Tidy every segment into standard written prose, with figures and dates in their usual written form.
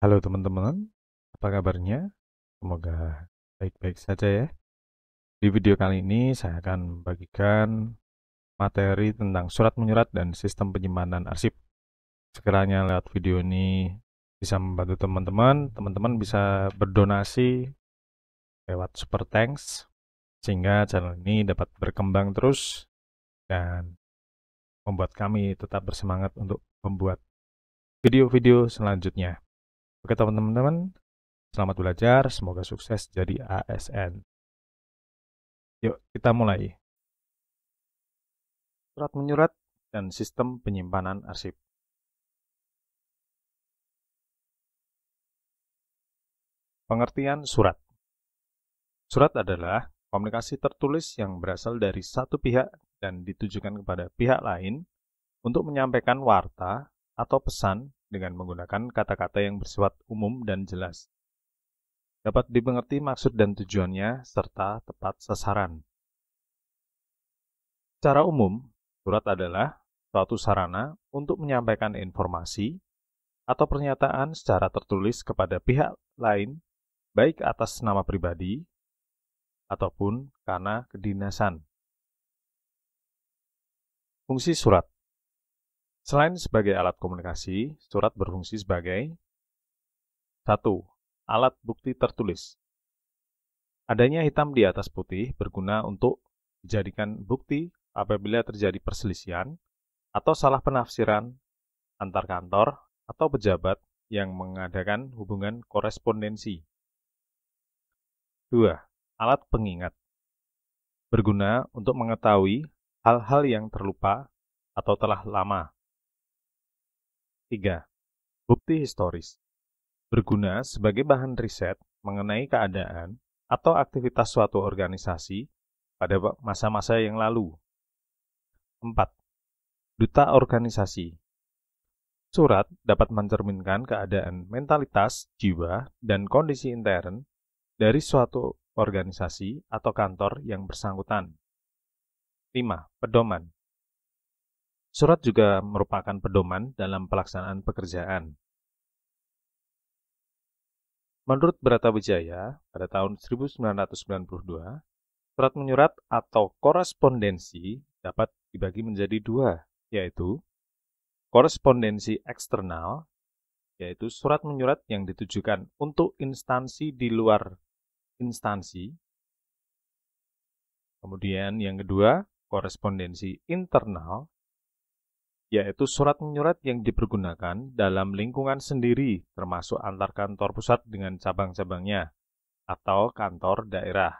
Halo teman-teman, apa kabarnya? Semoga baik-baik saja ya. Di video kali ini saya akan membagikan materi tentang surat menyurat dan sistem penyimpanan arsip. Sekiranya lewat video ini bisa membantu teman-teman, teman-teman bisa berdonasi lewat Super Thanks sehingga channel ini dapat berkembang terus dan membuat kami tetap bersemangat untuk membuat video-video selanjutnya. Oke teman-teman, selamat belajar, semoga sukses jadi ASN. Yuk, kita mulai. Surat menyurat dan sistem penyimpanan arsip. Pengertian surat. Surat adalah komunikasi tertulis yang berasal dari satu pihak dan ditujukan kepada pihak lain untuk menyampaikan warta atau pesan dengan menggunakan kata-kata yang bersifat umum dan jelas. Dapat dimengerti maksud dan tujuannya serta tepat sasaran. Secara umum, surat adalah suatu sarana untuk menyampaikan informasi atau pernyataan secara tertulis kepada pihak lain, baik atas nama pribadi ataupun karena kedinasan. Fungsi surat. Selain sebagai alat komunikasi, surat berfungsi sebagai 1. Alat bukti tertulis. Adanya hitam di atas putih berguna untuk dijadikan bukti apabila terjadi perselisihan atau salah penafsiran antar kantor atau pejabat yang mengadakan hubungan korespondensi. 2. Alat pengingat. Berguna untuk mengetahui hal-hal yang terlupa atau telah lama. 3. Bukti historis. Berguna sebagai bahan riset mengenai keadaan atau aktivitas suatu organisasi pada masa-masa yang lalu. 4. Duta organisasi. Surat dapat mencerminkan keadaan mentalitas, jiwa, dan kondisi intern dari suatu organisasi atau kantor yang bersangkutan. 5. Pedoman. Surat juga merupakan pedoman dalam pelaksanaan pekerjaan. Menurut Bratawijaya, pada tahun 1992, surat menyurat atau korespondensi dapat dibagi menjadi dua, yaitu korespondensi eksternal, yaitu surat menyurat yang ditujukan untuk instansi di luar instansi. Kemudian yang kedua, korespondensi internal, yaitu surat menyurat yang dipergunakan dalam lingkungan sendiri, termasuk antar kantor pusat dengan cabang-cabangnya, atau kantor daerah.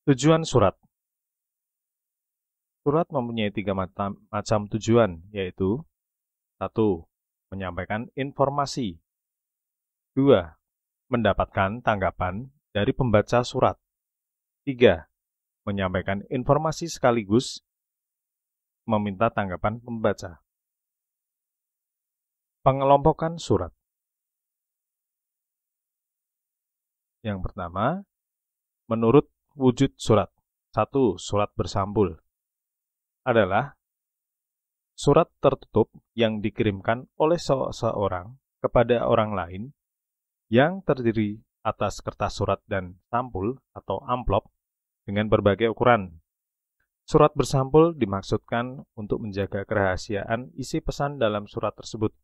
Tujuan surat. Surat mempunyai tiga macam tujuan, yaitu 1. Menyampaikan informasi. 2. Mendapatkan tanggapan dari pembaca surat. 3. Menyampaikan informasi sekaligus meminta tanggapan pembaca. Pengelompokan surat. Yang pertama, menurut wujud surat. 1. Surat bersampul adalah surat tertutup yang dikirimkan oleh seseorang kepada orang lain yang terdiri atas kertas surat dan sampul atau amplop dengan berbagai ukuran. Surat bersampul dimaksudkan untuk menjaga kerahasiaan isi pesan dalam surat tersebut,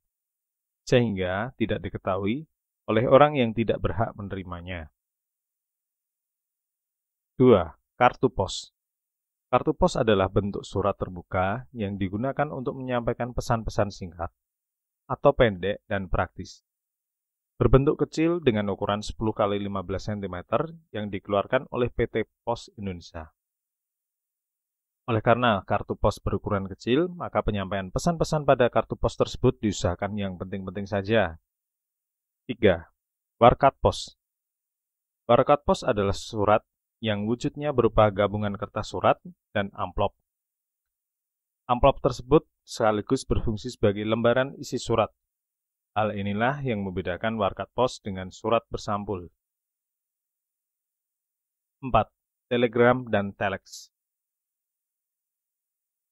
sehingga tidak diketahui oleh orang yang tidak berhak menerimanya. 2. Kartu pos. Kartu pos adalah bentuk surat terbuka yang digunakan untuk menyampaikan pesan-pesan singkat atau pendek dan praktis. Berbentuk kecil dengan ukuran 10 x 15 cm yang dikeluarkan oleh PT Pos Indonesia. Oleh karena kartu pos berukuran kecil, maka penyampaian pesan-pesan pada kartu pos tersebut diusahakan yang penting-penting saja. 3. Warkat pos. Warkat pos adalah surat yang wujudnya berupa gabungan kertas surat dan amplop. Amplop tersebut sekaligus berfungsi sebagai lembaran isi surat. Hal inilah yang membedakan warkat pos dengan surat bersampul. 4. Telegram dan telex.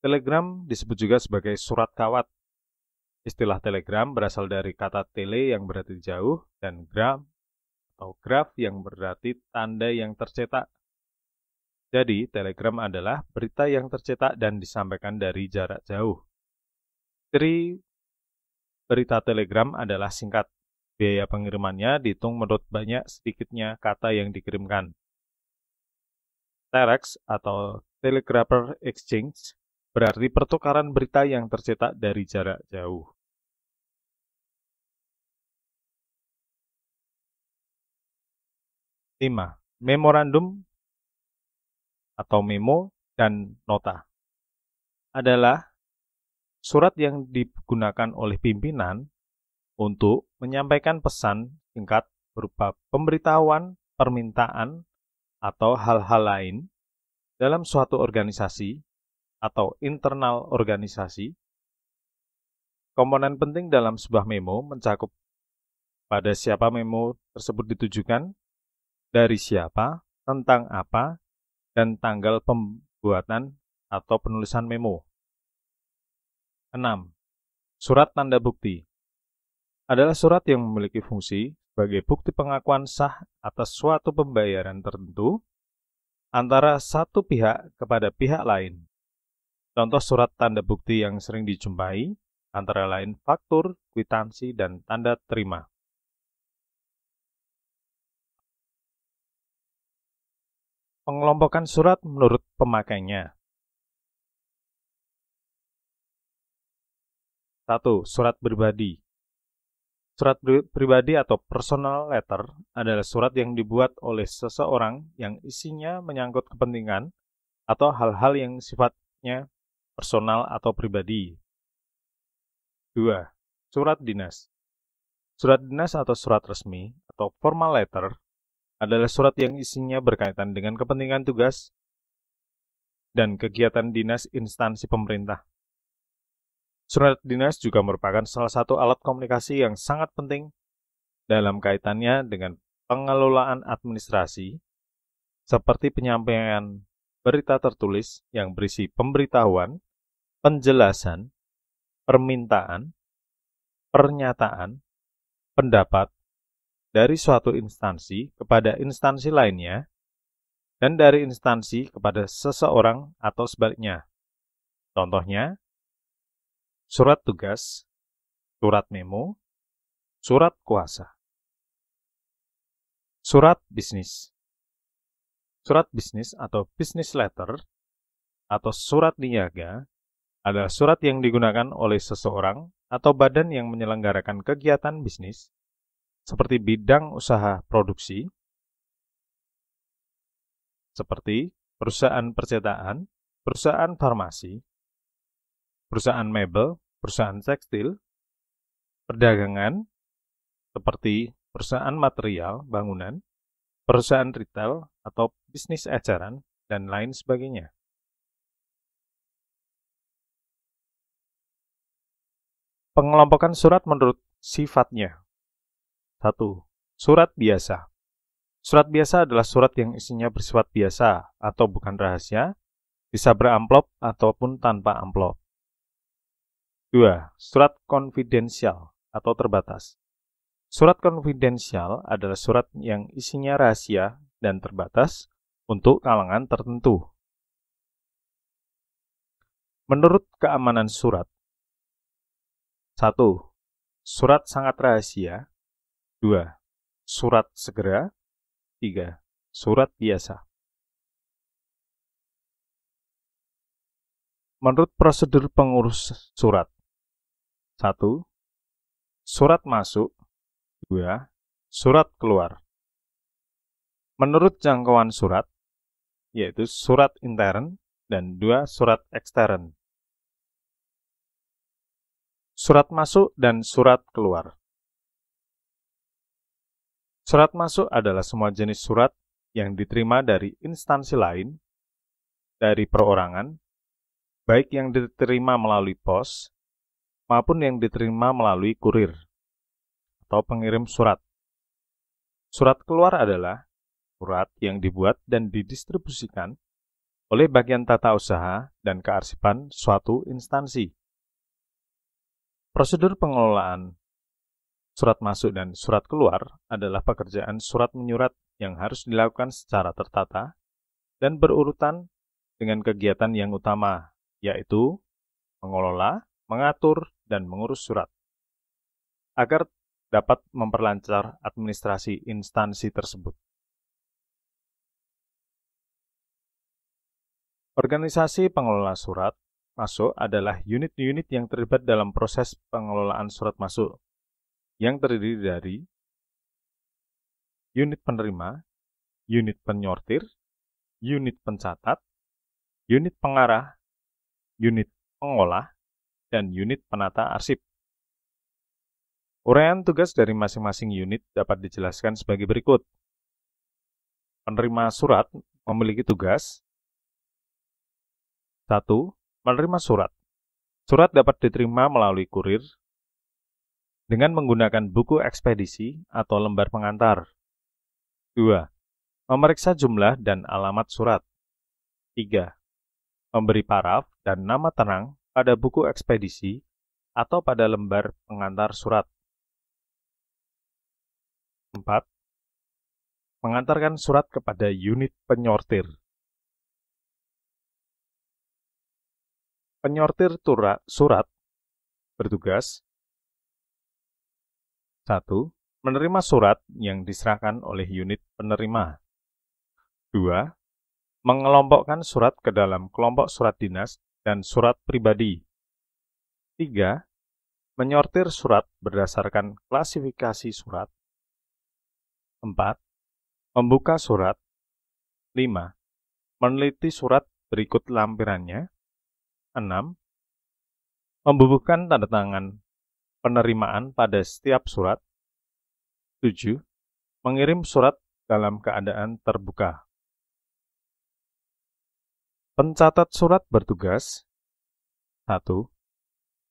Telegram disebut juga sebagai surat kawat. Istilah telegram berasal dari kata tele yang berarti jauh dan gram atau graf yang berarti tanda yang tercetak. Jadi, telegram adalah berita yang tercetak dan disampaikan dari jarak jauh. Ciri berita telegram adalah singkat. Biaya pengirimannya dihitung menurut banyak sedikitnya kata yang dikirimkan. Telex atau Telegrapher Exchange berarti pertukaran berita yang tercetak dari jarak jauh. 5. Memorandum atau memo dan nota adalah surat yang digunakan oleh pimpinan untuk menyampaikan pesan singkat berupa pemberitahuan, permintaan, atau hal-hal lain dalam suatu organisasi atau internal organisasi. Komponen penting dalam sebuah memo mencakup pada siapa memo tersebut ditujukan, dari siapa, tentang apa, dan tanggal pembuatan atau penulisan memo. 6. Surat tanda bukti adalah surat yang memiliki fungsi sebagai bukti pengakuan sah atas suatu pembayaran tertentu antara satu pihak kepada pihak lain. Contoh surat tanda bukti yang sering dijumpai antara lain faktur, kwitansi, dan tanda terima. Pengelompokan surat menurut pemakainya. 1. Surat pribadi. Surat pribadi atau personal letter adalah surat yang dibuat oleh seseorang yang isinya menyangkut kepentingan atau hal-hal yang sifatnya personal atau pribadi. 2. Surat dinas. Surat dinas atau surat resmi atau formal letter adalah surat yang isinya berkaitan dengan kepentingan tugas dan kegiatan dinas instansi pemerintah. Surat dinas juga merupakan salah satu alat komunikasi yang sangat penting dalam kaitannya dengan pengelolaan administrasi, seperti penyampaian berita tertulis yang berisi pemberitahuan, penjelasan, permintaan, pernyataan, pendapat, dari suatu instansi kepada instansi lainnya, dan dari instansi kepada seseorang atau sebaliknya. Contohnya, surat tugas, surat memo, surat kuasa. Surat bisnis. Surat bisnis atau business letter atau surat niaga adalah surat yang digunakan oleh seseorang atau badan yang menyelenggarakan kegiatan bisnis seperti bidang usaha produksi, seperti perusahaan percetakan, perusahaan farmasi, perusahaan mebel, perusahaan tekstil, perdagangan, seperti perusahaan material bangunan, perusahaan retail atau bisnis eceran, dan lain sebagainya. Pengelompokan surat menurut sifatnya. 1. Surat biasa. Surat biasa adalah surat yang isinya bersifat biasa atau bukan rahasia, bisa beramplop ataupun tanpa amplop. 2. Surat konfidensial atau terbatas. Surat konfidensial adalah surat yang isinya rahasia dan terbatas untuk kalangan tertentu. Menurut keamanan surat. 1. Surat sangat rahasia. 2. Surat segera. 3. Surat biasa. Menurut prosedur pengurus surat. 1. Surat masuk. 2. Surat keluar. Menurut jangkauan surat, yaitu surat intern dan 2 surat ekstern. Surat masuk dan surat keluar. Surat masuk adalah semua jenis surat yang diterima dari instansi lain, dari perorangan, baik yang diterima melalui pos, maupun yang diterima melalui kurir atau pengirim surat. Surat keluar adalah surat yang dibuat dan didistribusikan oleh bagian tata usaha dan kearsipan suatu instansi. Prosedur pengelolaan surat masuk dan surat keluar adalah pekerjaan surat menyurat yang harus dilakukan secara tertata dan berurutan dengan kegiatan yang utama, yaitu mengelola, mengatur, dan mengurus surat, agar dapat memperlancar administrasi instansi tersebut. Organisasi pengelola surat masuk adalah unit-unit yang terlibat dalam proses pengelolaan surat masuk, yang terdiri dari unit penerima, unit penyortir, unit pencatat, unit pengarah, unit pengolah, dan unit penata arsip. Uraian tugas dari masing-masing unit dapat dijelaskan sebagai berikut. Penerima surat memiliki tugas 1. Menerima surat. Surat dapat diterima melalui kurir dengan menggunakan buku ekspedisi atau lembar pengantar. 2. Memeriksa jumlah dan alamat surat. 3. Memberi paraf dan nama tenang pada buku ekspedisi atau pada lembar pengantar surat. 4. Mengantarkan surat kepada unit penyortir. Penyortir surat bertugas 1. Menerima surat yang diserahkan oleh unit penerima. 2. Mengelompokkan surat ke dalam kelompok surat dinas dan surat pribadi. 3. Menyortir surat berdasarkan klasifikasi surat. 4. Membuka surat. 5. Meneliti surat berikut lampirannya. 6. Membubuhkan tanda tangan penerimaan pada setiap surat. 7. Mengirim surat dalam keadaan terbuka. Pencatat surat bertugas 1.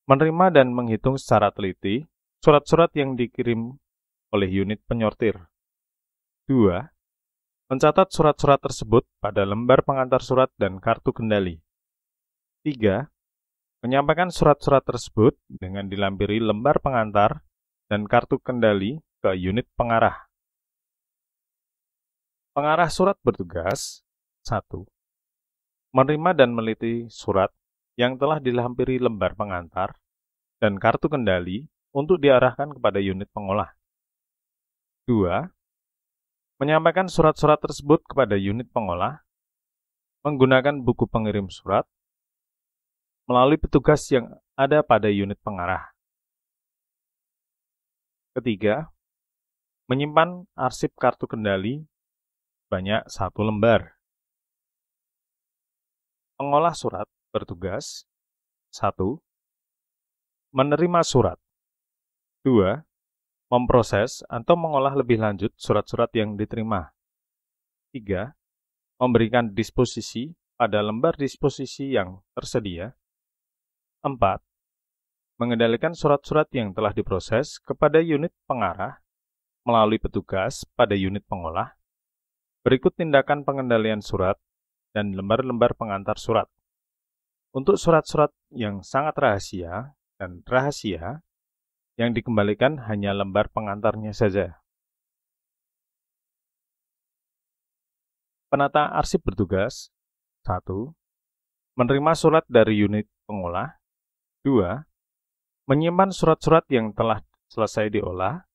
Menerima dan menghitung secara teliti surat-surat yang dikirim oleh unit penyortir. 2. Mencatat surat-surat tersebut pada lembar pengantar surat dan kartu kendali. 3. Menyampaikan surat-surat tersebut dengan dilampiri lembar pengantar dan kartu kendali ke unit pengarah. Pengarah surat bertugas 1. Menerima dan meneliti surat yang telah dilampiri lembar pengantar dan kartu kendali untuk diarahkan kepada unit pengolah. 2. Menyampaikan surat-surat tersebut kepada unit pengolah menggunakan buku pengirim surat melalui petugas yang ada pada unit pengarah. Ketiga, menyimpan arsip kartu kendali banyak 1 lembar. Pengolah surat bertugas 1. Menerima surat. 2. Memproses atau mengolah lebih lanjut surat-surat yang diterima. 3. Memberikan disposisi pada lembar disposisi yang tersedia. 4. Mengendalikan surat-surat yang telah diproses kepada unit pengarah melalui petugas pada unit pengolah. Berikut tindakan pengendalian surat dan lembar-lembar pengantar surat. Untuk surat-surat yang sangat rahasia dan rahasia, yang dikembalikan hanya lembar pengantarnya saja. Penata arsip bertugas 1. Menerima surat dari unit pengolah. 2. Menyimpan surat-surat yang telah selesai diolah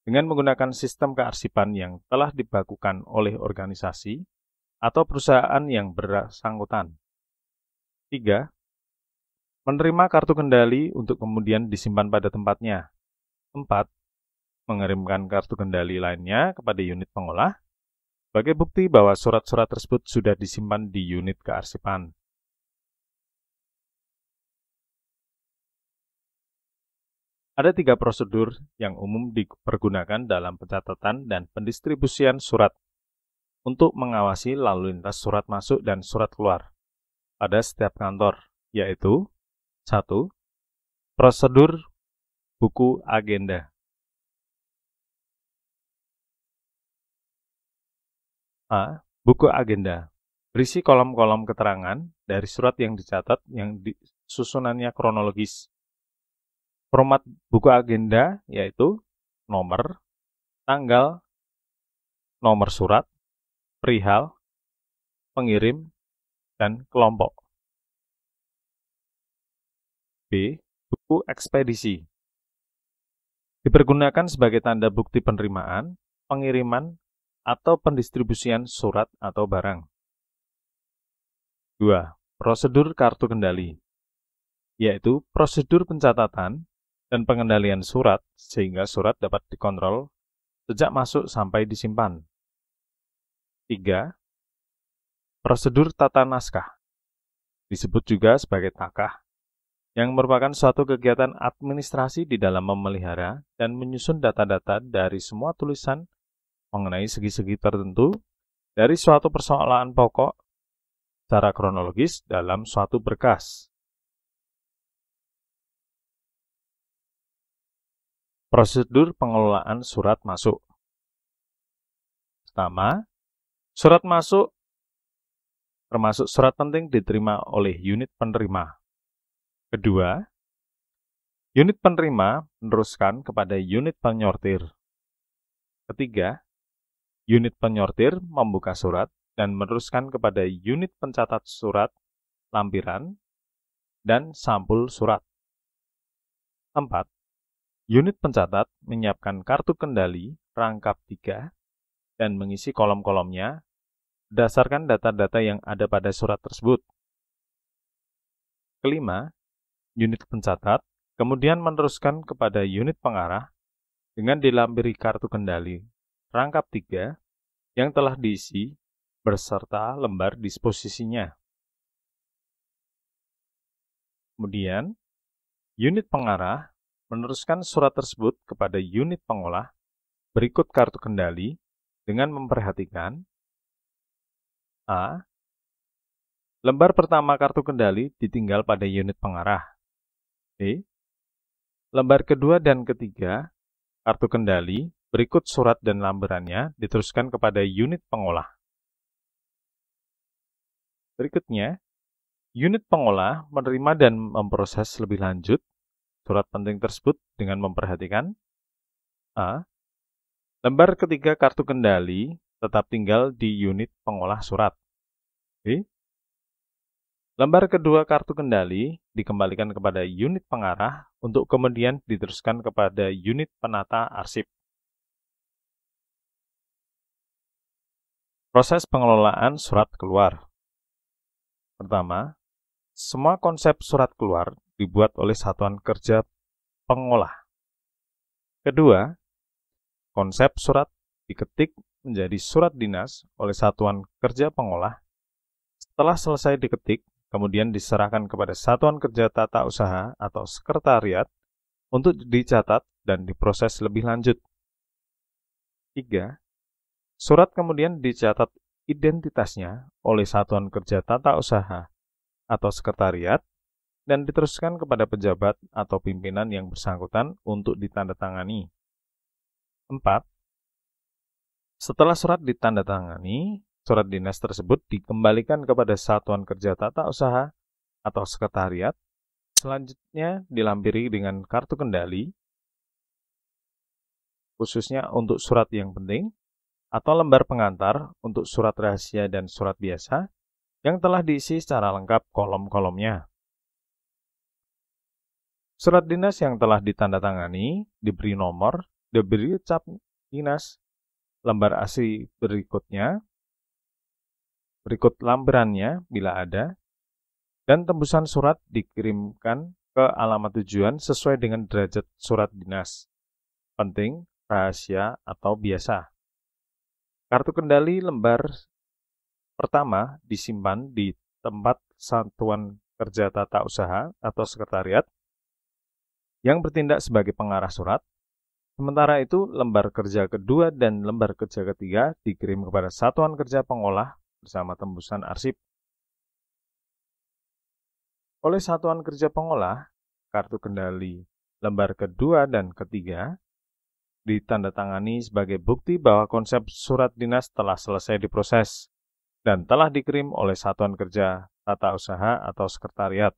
dengan menggunakan sistem kearsipan yang telah dibakukan oleh organisasi atau perusahaan yang bersangkutan. 3. Menerima kartu kendali untuk kemudian disimpan pada tempatnya. 4. Mengirimkan kartu kendali lainnya kepada unit pengolah sebagai bukti bahwa surat-surat tersebut sudah disimpan di unit kearsipan. Ada 3 prosedur yang umum dipergunakan dalam pencatatan dan pendistribusian surat untuk mengawasi lalu lintas surat masuk dan surat keluar pada setiap kantor, yaitu 1. Prosedur buku agenda. A. Buku agenda. Berisi kolom-kolom keterangan dari surat yang dicatat yang susunannya kronologis. Format buku agenda yaitu nomor, tanggal, nomor surat, perihal, pengirim, dan kelompok. B. Buku ekspedisi. Dipergunakan sebagai tanda bukti penerimaan, pengiriman, atau pendistribusian surat atau barang. 2. Prosedur kartu kendali, yaitu prosedur pencatatan dan pengendalian surat sehingga surat dapat dikontrol sejak masuk sampai disimpan. 3. Prosedur tata naskah, disebut juga sebagai takah, yang merupakan suatu kegiatan administrasi di dalam memelihara dan menyusun data-data dari semua tulisan mengenai segi-segi tertentu dari suatu persoalan pokok secara kronologis dalam suatu berkas. Prosedur pengelolaan surat masuk. Pertama, surat masuk termasuk surat penting diterima oleh unit penerima. Kedua, unit penerima meneruskan kepada unit penyortir. Ketiga, unit penyortir membuka surat dan meneruskan kepada unit pencatat surat, lampiran, dan sampul surat. 4. Unit pencatat menyiapkan kartu kendali rangkap 3 dan mengisi kolom-kolomnya berdasarkan data-data yang ada pada surat tersebut. Kelima, unit pencatat kemudian meneruskan kepada unit pengarah dengan dilampiri kartu kendali rangkap 3 yang telah diisi beserta lembar disposisinya. Kemudian, unit pengarah meneruskan surat tersebut kepada unit pengolah berikut kartu kendali dengan memperhatikan A. Lembar pertama kartu kendali ditinggal pada unit pengarah. B. Lembar kedua dan ketiga kartu kendali berikut surat dan lampirannya diteruskan kepada unit pengolah. Berikutnya, unit pengolah menerima dan memproses lebih lanjut surat penting tersebut dengan memperhatikan A. Lembar ketiga kartu kendali tetap tinggal di unit pengolah surat. B. Lembar kedua kartu kendali dikembalikan kepada unit pengarah untuk kemudian diteruskan kepada unit penata arsip. Proses pengelolaan surat keluar. Pertama, semua konsep surat keluar dibuat oleh satuan kerja pengolah. Kedua, konsep surat diketik menjadi surat dinas oleh satuan kerja pengolah. Setelah selesai diketik, kemudian diserahkan kepada satuan kerja tata usaha atau sekretariat untuk dicatat dan diproses lebih lanjut. 3. Surat kemudian dicatat identitasnya oleh satuan kerja tata usaha atau sekretariat dan diteruskan kepada pejabat atau pimpinan yang bersangkutan untuk ditandatangani. 4. Setelah surat ditandatangani, surat dinas tersebut dikembalikan kepada satuan kerja tata usaha atau sekretariat, selanjutnya dilampiri dengan kartu kendali, khususnya untuk surat yang penting, atau lembar pengantar untuk surat rahasia dan surat biasa, yang telah diisi secara lengkap kolom-kolomnya. Surat dinas yang telah ditandatangani, diberi nomor, diberi cap dinas, lembar asli berikutnya, berikut lampirannya bila ada, dan tembusan surat dikirimkan ke alamat tujuan sesuai dengan derajat surat dinas, penting, rahasia, atau biasa. Kartu kendali lembar pertama disimpan di tempat satuan kerja tata usaha atau sekretariat yang bertindak sebagai pengarah surat. Sementara itu, lembar kerja kedua dan lembar kerja ketiga dikirim kepada satuan kerja pengolah bersama tembusan arsip. Oleh satuan kerja pengolah, kartu kendali lembar kedua dan ketiga ditandatangani sebagai bukti bahwa konsep surat dinas telah selesai diproses dan telah dikirim oleh satuan kerja tata usaha atau sekretariat.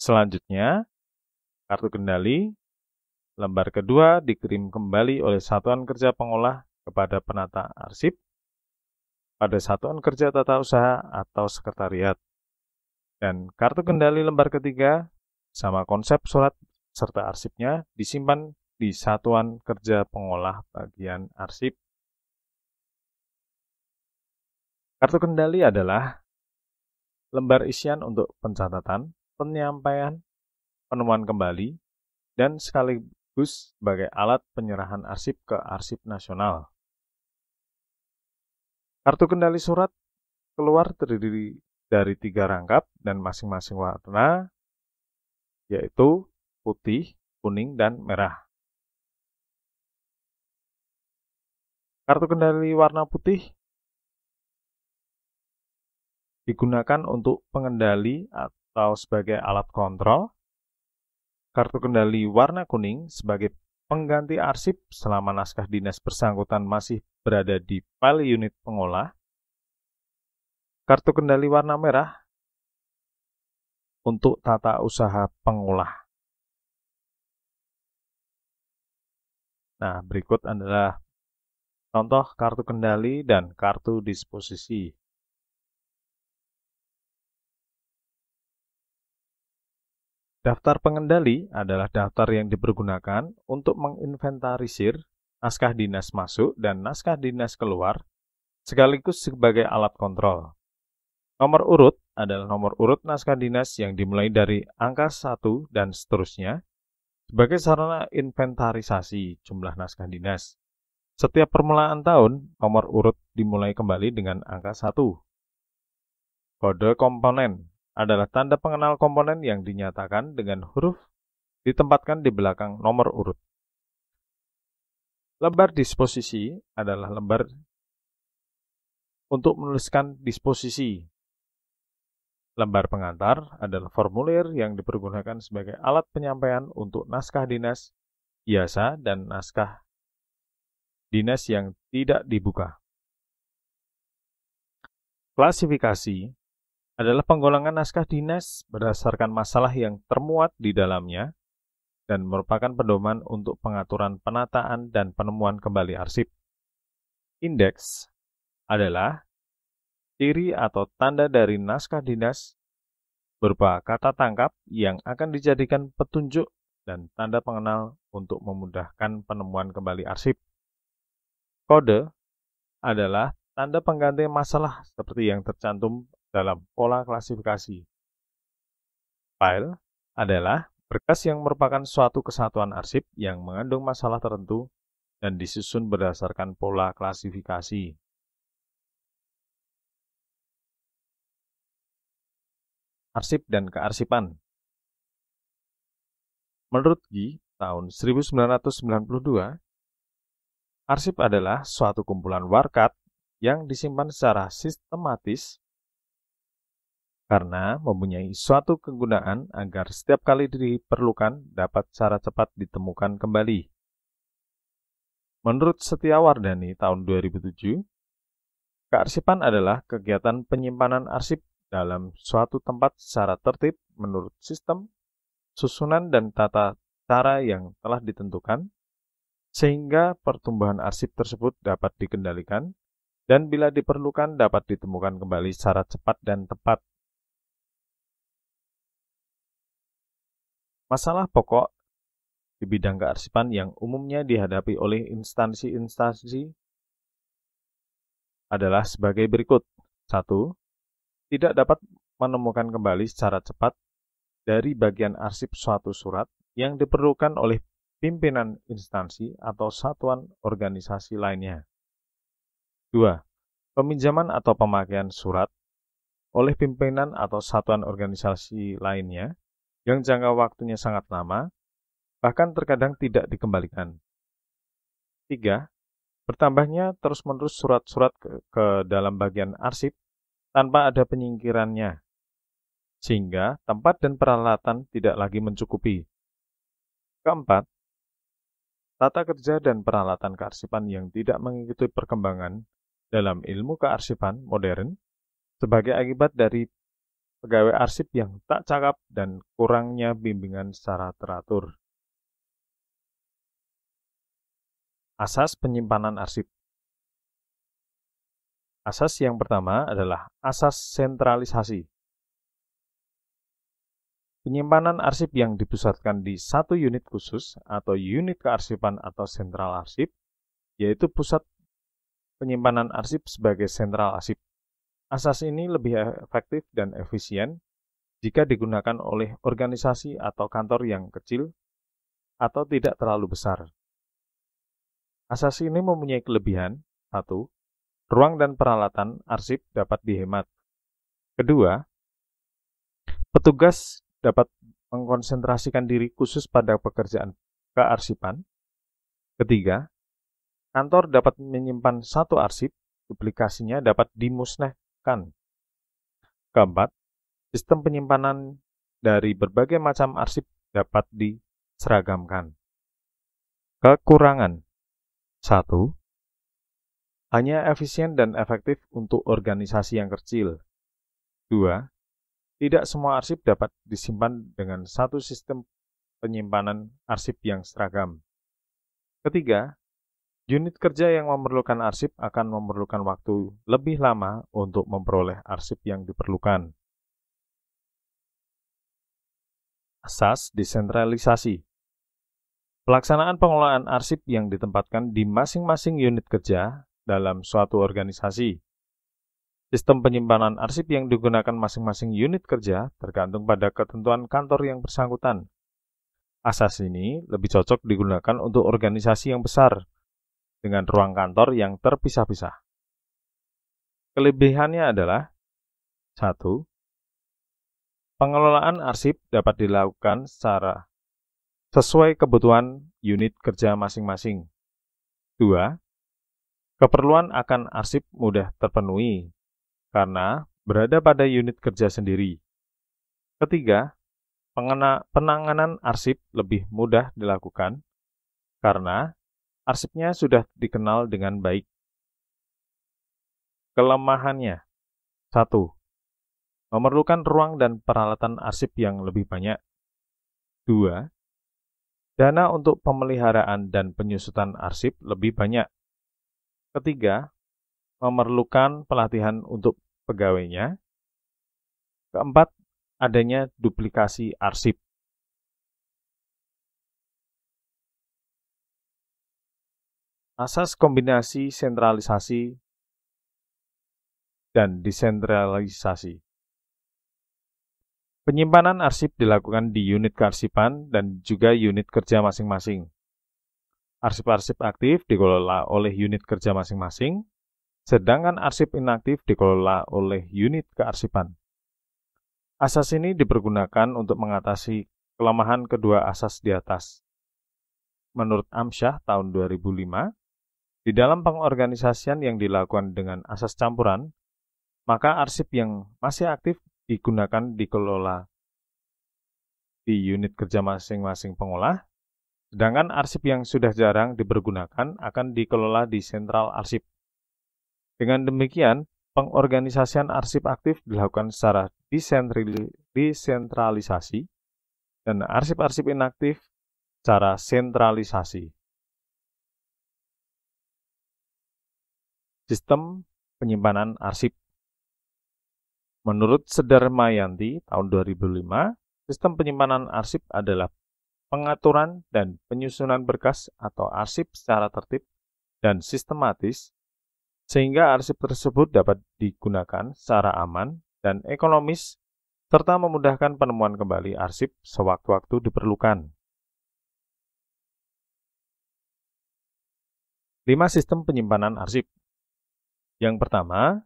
Selanjutnya, Kartu kendali lembar kedua dikirim kembali oleh satuan kerja pengolah kepada penata arsip pada satuan kerja tata usaha atau sekretariat. Dan kartu kendali lembar ketiga sama konsep surat serta arsipnya disimpan di satuan kerja pengolah bagian arsip. Kartu kendali adalah lembar isian untuk pencatatan, penyampaian, penemuan kembali, dan sekaligus sebagai alat penyerahan arsip ke arsip nasional. Kartu kendali surat keluar terdiri dari 3 rangkap dan masing-masing warna, yaitu putih, kuning, dan merah. Kartu kendali warna putih digunakan untuk pengendali atau sebagai alat kontrol. Kartu kendali warna kuning sebagai pengganti arsip selama naskah dinas bersangkutan masih berada di file unit pengolah. Kartu kendali warna merah untuk tata usaha pengolah. Nah, berikut adalah contoh kartu kendali dan kartu disposisi. Daftar pengendali adalah daftar yang dipergunakan untuk menginventarisir naskah dinas masuk dan naskah dinas keluar, sekaligus sebagai alat kontrol. Nomor urut adalah nomor urut naskah dinas yang dimulai dari angka 1 dan seterusnya, sebagai sarana inventarisasi jumlah naskah dinas. Setiap permulaan tahun, nomor urut dimulai kembali dengan angka 1. Kode komponen adalah tanda pengenal komponen yang dinyatakan dengan huruf ditempatkan di belakang nomor urut. Lembar disposisi adalah lembar untuk menuliskan disposisi. Lembar pengantar adalah formulir yang dipergunakan sebagai alat penyampaian untuk naskah dinas biasa dan naskah dinas yang tidak dibuka. Klasifikasi adalah penggolongan naskah dinas berdasarkan masalah yang termuat di dalamnya dan merupakan pedoman untuk pengaturan penataan dan penemuan kembali arsip. Indeks adalah ciri atau tanda dari naskah dinas berupa kata tangkap yang akan dijadikan petunjuk dan tanda pengenal untuk memudahkan penemuan kembali arsip. Kode adalah tanda pengganti masalah seperti yang tercantum dalam pola klasifikasi. File adalah berkas yang merupakan suatu kesatuan arsip yang mengandung masalah tertentu dan disusun berdasarkan pola klasifikasi. Arsip dan kearsipan. Menurut Guy, tahun 1992, arsip adalah suatu kumpulan warkat yang disimpan secara sistematis karena mempunyai suatu kegunaan agar setiap kali diperlukan dapat secara cepat ditemukan kembali. Menurut Setiawardani tahun 2007, kearsipan adalah kegiatan penyimpanan arsip dalam suatu tempat secara tertib menurut sistem, susunan dan tata cara yang telah ditentukan, sehingga pertumbuhan arsip tersebut dapat dikendalikan dan bila diperlukan dapat ditemukan kembali secara cepat dan tepat. Masalah pokok di bidang kearsipan yang umumnya dihadapi oleh instansi-instansi adalah sebagai berikut. 1. Tidak dapat menemukan kembali secara cepat dari bagian arsip suatu surat yang diperlukan oleh pimpinan instansi atau satuan organisasi lainnya. 2. Peminjaman atau pemakaian surat oleh pimpinan atau satuan organisasi lainnya yang jangka waktunya sangat lama, bahkan terkadang tidak dikembalikan. 3. Bertambahnya terus-menerus surat-surat ke dalam bagian arsip tanpa ada penyingkirannya, sehingga tempat dan peralatan tidak lagi mencukupi. 4. Tata kerja dan peralatan kearsipan yang tidak mengikuti perkembangan dalam ilmu kearsipan modern sebagai akibat dari pegawai arsip yang tak cakap, dan kurangnya bimbingan secara teratur. Asas penyimpanan arsip. Asas yang pertama adalah asas sentralisasi. Penyimpanan arsip yang dipusatkan di satu unit khusus atau unit kearsipan atau sentral arsip, yaitu pusat penyimpanan arsip sebagai sentral arsip. Asas ini lebih efektif dan efisien jika digunakan oleh organisasi atau kantor yang kecil atau tidak terlalu besar. Asas ini mempunyai kelebihan: 1. Ruang dan peralatan arsip dapat dihemat. Kedua, petugas dapat mengkonsentrasikan diri khusus pada pekerjaan kearsipan. Ketiga, kantor dapat menyimpan satu arsip, duplikasinya dapat dimusnahkan. Keempat, sistem penyimpanan dari berbagai macam arsip dapat diseragamkan. Kekurangan: 1. Hanya efisien dan efektif untuk organisasi yang kecil. 2. Tidak semua arsip dapat disimpan dengan satu sistem penyimpanan arsip yang seragam. Ketiga, unit kerja yang memerlukan arsip akan memerlukan waktu lebih lama untuk memperoleh arsip yang diperlukan. Asas desentralisasi. Pelaksanaan pengelolaan arsip yang ditempatkan di masing-masing unit kerja dalam suatu organisasi. Sistem penyimpanan arsip yang digunakan masing-masing unit kerja tergantung pada ketentuan kantor yang bersangkutan. Asas ini lebih cocok digunakan untuk organisasi yang besar dengan ruang kantor yang terpisah-pisah. Kelebihannya adalah: 1. Pengelolaan arsip dapat dilakukan secara sesuai kebutuhan unit kerja masing-masing. 2. Keperluan akan arsip mudah terpenuhi karena berada pada unit kerja sendiri. Ketiga, penanganan arsip lebih mudah dilakukan karena arsipnya sudah dikenal dengan baik. Kelemahannya: 1. Memerlukan ruang dan peralatan arsip yang lebih banyak. 2. Dana untuk pemeliharaan dan penyusutan arsip lebih banyak. Ketiga, memerlukan pelatihan untuk pegawainya. Keempat, adanya duplikasi arsip. Asas kombinasi sentralisasi dan desentralisasi. Penyimpanan arsip dilakukan di unit kearsipan dan juga unit kerja masing-masing. Arsip-arsip aktif dikelola oleh unit kerja masing-masing, sedangkan arsip inaktif dikelola oleh unit kearsipan. Asas ini dipergunakan untuk mengatasi kelemahan kedua asas di atas. Menurut Amsyah tahun 2005, di dalam pengorganisasian yang dilakukan dengan asas campuran, maka arsip yang masih aktif dikelola di unit kerja masing-masing pengolah, sedangkan arsip yang sudah jarang dipergunakan akan dikelola di sentral arsip. Dengan demikian, pengorganisasian arsip aktif dilakukan secara desentralisasi dan arsip-arsip inaktif secara sentralisasi. Sistem penyimpanan arsip. Menurut Sedarmayanti tahun 2005, sistem penyimpanan arsip adalah pengaturan dan penyusunan berkas atau arsip secara tertib dan sistematis, sehingga arsip tersebut dapat digunakan secara aman dan ekonomis, serta memudahkan penemuan kembali arsip sewaktu-waktu diperlukan. 5 sistem penyimpanan arsip. Yang pertama,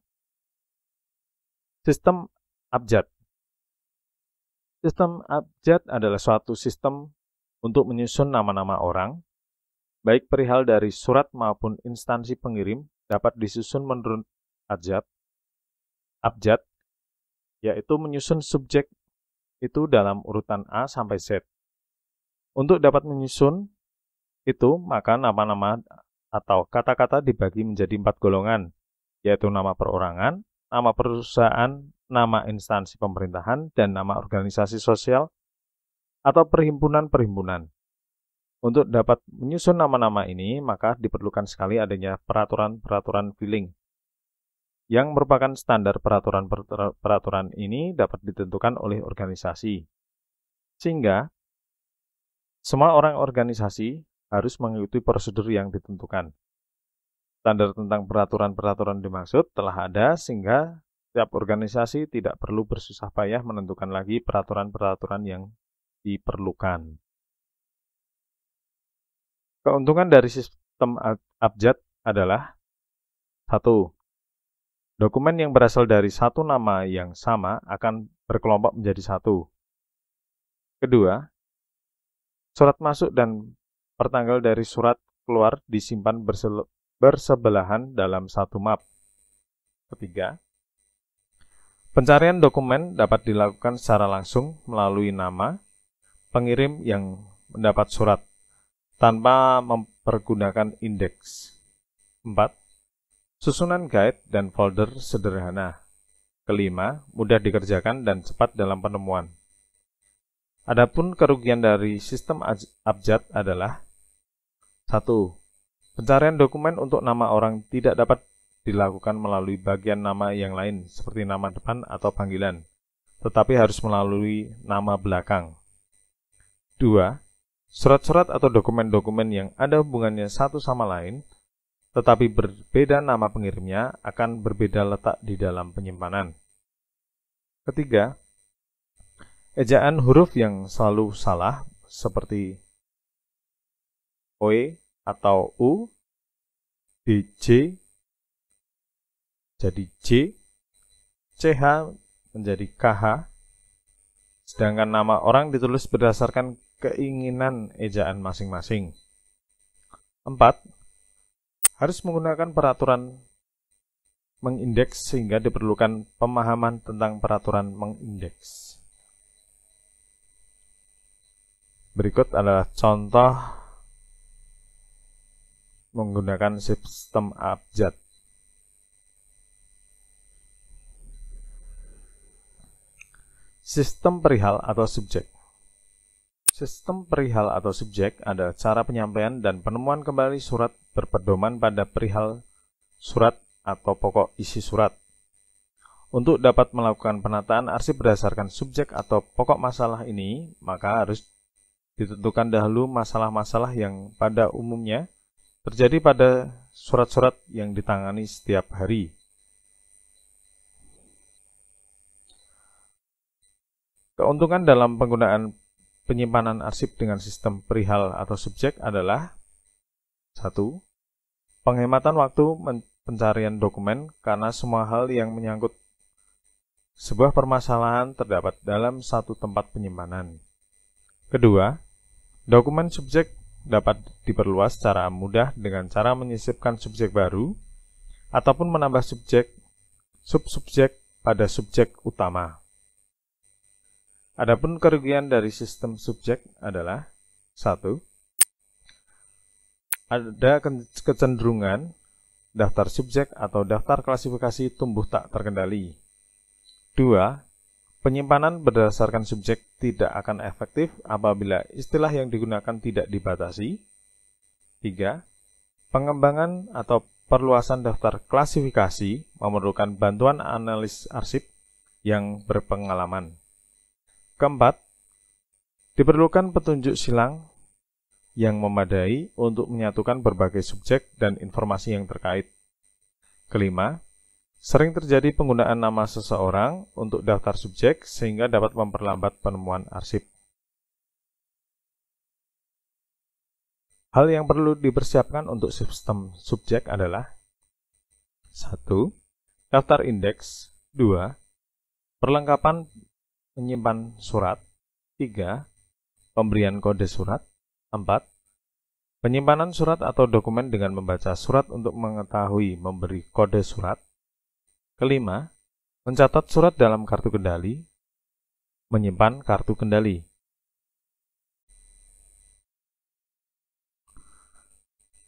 sistem abjad. Sistem abjad adalah suatu sistem untuk menyusun nama-nama orang, baik perihal dari surat maupun instansi pengirim dapat disusun menurut abjad. Abjad, yaitu menyusun subjek itu dalam urutan A sampai Z. Untuk dapat menyusun itu, maka nama-nama atau kata-kata dibagi menjadi 4 golongan, yaitu nama perorangan, nama perusahaan, nama instansi pemerintahan, dan nama organisasi sosial atau perhimpunan-perhimpunan. Untuk dapat menyusun nama-nama ini, maka diperlukan sekali adanya peraturan-peraturan filing. Yang merupakan standar peraturan ini dapat ditentukan oleh organisasi. Sehingga, semua orang organisasi harus mengikuti prosedur yang ditentukan. Standar tentang peraturan-peraturan dimaksud telah ada sehingga setiap organisasi tidak perlu bersusah payah menentukan lagi peraturan-peraturan yang diperlukan. Keuntungan dari sistem abjad adalah 1. Dokumen yang berasal dari satu nama yang sama akan berkelompok menjadi satu. Kedua, surat masuk dan pertanggal dari surat keluar disimpan bersebelahan dalam satu map. Ketiga, pencarian dokumen dapat dilakukan secara langsung melalui nama pengirim yang mendapat surat tanpa mempergunakan indeks. 4. Susunan guide dan folder sederhana. Kelima, mudah dikerjakan dan cepat dalam penemuan. Adapun kerugian dari sistem abjad adalah 1. Pencarian dokumen untuk nama orang tidak dapat dilakukan melalui bagian nama yang lain seperti nama depan atau panggilan, tetapi harus melalui nama belakang. 2. Surat-surat atau dokumen-dokumen yang ada hubungannya satu sama lain tetapi berbeda nama pengirimnya akan berbeda letak di dalam penyimpanan. Ketiga, ejaan huruf yang selalu salah seperti OE atau U di J jadi J, CH menjadi KH, sedangkan nama orang ditulis berdasarkan keinginan ejaan masing-masing. 4. Harus menggunakan peraturan mengindeks sehingga diperlukan pemahaman tentang peraturan mengindeks. Berikut adalah contoh menggunakan sistem abjad. Sistem perihal atau subjek. Sistem perihal atau subjek adalah cara penyampaian dan penemuan kembali surat berpedoman pada perihal surat atau pokok isi surat. Untuk dapat melakukan penataan arsip berdasarkan subjek atau pokok masalah ini, maka harus ditentukan dahulu masalah-masalah yang pada umumnya terjadi pada surat-surat yang ditangani setiap hari. Keuntungan dalam penggunaan penyimpanan arsip dengan sistem perihal atau subjek adalah 1. Penghematan waktu pencarian dokumen karena semua hal yang menyangkut sebuah permasalahan terdapat dalam satu tempat penyimpanan. Kedua, dokumen subjek dapat diperluas secara mudah dengan cara menyisipkan subjek baru ataupun menambah sub-subjek pada subjek utama. Adapun kerugian dari sistem subjek adalah 1. Ada kecenderungan daftar subjek atau daftar klasifikasi tumbuh tak terkendali. 2. Penyimpanan berdasarkan subjek tidak akan efektif apabila istilah yang digunakan tidak dibatasi. 3. Pengembangan atau perluasan daftar klasifikasi memerlukan bantuan analis arsip yang berpengalaman. Keempat, diperlukan petunjuk silang yang memadai untuk menyatukan berbagai subjek dan informasi yang terkait. Kelima, sering terjadi penggunaan nama seseorang untuk daftar subjek sehingga dapat memperlambat penemuan arsip. Hal yang perlu dipersiapkan untuk sistem subjek adalah 1. Daftar indeks. 2. Perlengkapan menyimpan surat. 3. Pemberian kode surat. 4. Penyimpanan surat atau dokumen dengan membaca surat untuk mengetahui memberi kode surat. Kelima, mencatat surat dalam kartu kendali. Menyimpan kartu kendali.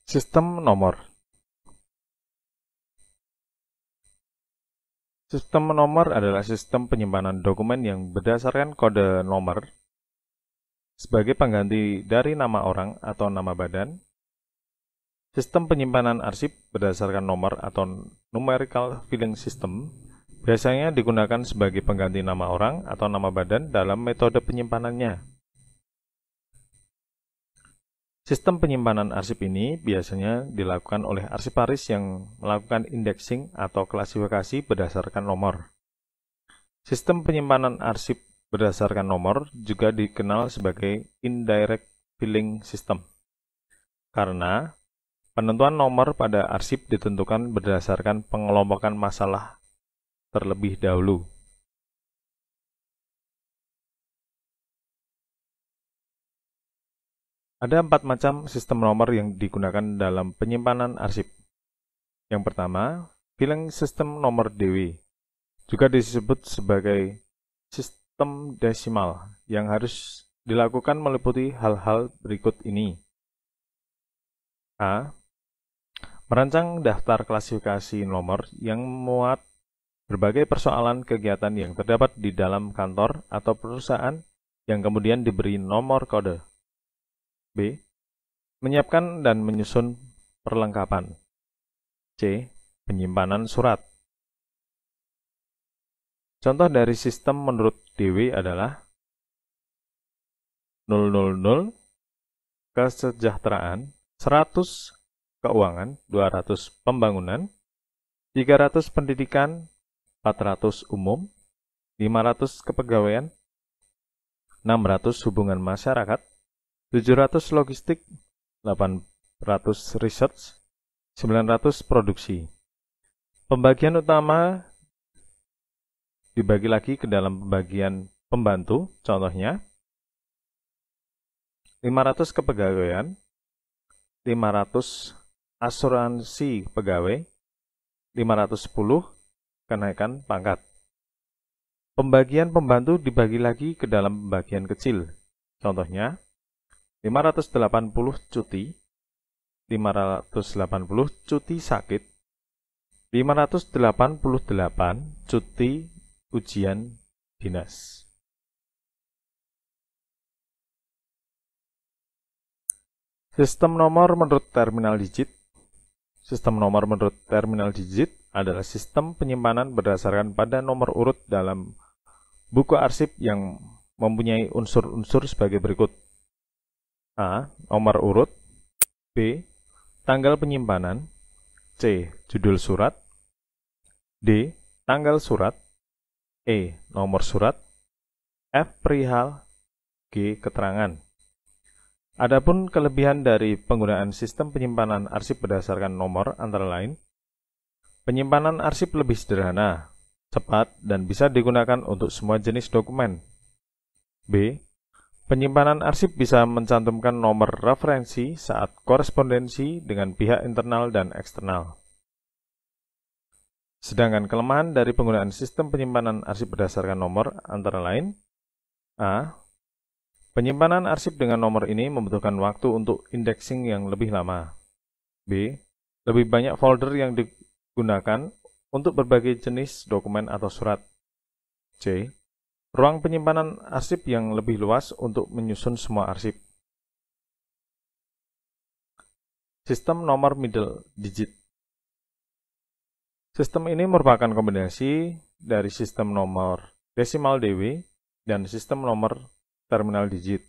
Sistem nomor. Sistem nomor adalah sistem penyimpanan dokumen yang berdasarkan kode nomor sebagai pengganti dari nama orang atau nama badan. Sistem penyimpanan arsip berdasarkan nomor atau numerical filing system biasanya digunakan sebagai pengganti nama orang atau nama badan dalam metode penyimpanannya. Sistem penyimpanan arsip ini biasanya dilakukan oleh arsiparis yang melakukan indexing atau klasifikasi berdasarkan nomor. Sistem penyimpanan arsip berdasarkan nomor juga dikenal sebagai indirect filing system, karena penentuan nomor pada arsip ditentukan berdasarkan pengelompokan masalah terlebih dahulu. Ada 4 macam sistem nomor yang digunakan dalam penyimpanan arsip. Yang pertama, filing system nomor DW, juga disebut sebagai sistem desimal, yang harus dilakukan meliputi hal-hal berikut ini. A. Merancang daftar klasifikasi nomor yang memuat berbagai persoalan kegiatan yang terdapat di dalam kantor atau perusahaan yang kemudian diberi nomor kode. B. Menyiapkan dan menyusun perlengkapan. C. Penyimpanan surat. Contoh dari sistem menurut DW adalah 000 kesejahteraan, 100 keuangan, 200 pembangunan, 300 pendidikan, 400 umum, 500 kepegawaian, 600 hubungan masyarakat, 700 logistik, 800 research, 900 produksi. Pembagian utama dibagi lagi ke dalam pembagian pembantu, contohnya 500 kepegawaian, 500 asuransi pegawai, 510 kenaikan pangkat. Pembagian pembantu dibagi lagi ke dalam pembagian kecil, contohnya 580 cuti, 580 cuti sakit, 588 cuti ujian dinas. Sistem nomor menurut terminal digit. Sistem nomor menurut terminal digit adalah sistem penyimpanan berdasarkan pada nomor urut dalam buku arsip yang mempunyai unsur-unsur sebagai berikut. A. Nomor urut. B. Tanggal penyimpanan. C. Judul surat. D. Tanggal surat. E. Nomor surat. F. Perihal. G. Keterangan. Adapun kelebihan dari penggunaan sistem penyimpanan arsip berdasarkan nomor antara lain, penyimpanan arsip lebih sederhana, cepat, dan bisa digunakan untuk semua jenis dokumen. B. Penyimpanan arsip bisa mencantumkan nomor referensi saat korespondensi dengan pihak internal dan eksternal. Sedangkan kelemahan dari penggunaan sistem penyimpanan arsip berdasarkan nomor antara lain, A. Penyimpanan arsip dengan nomor ini membutuhkan waktu untuk indexing yang lebih lama. B. Lebih banyak folder yang digunakan untuk berbagai jenis dokumen atau surat. C. Ruang penyimpanan arsip yang lebih luas untuk menyusun semua arsip. Sistem nomor middle digit. Sistem ini merupakan kombinasi dari sistem nomor desimal DW dan sistem nomor terminal digit.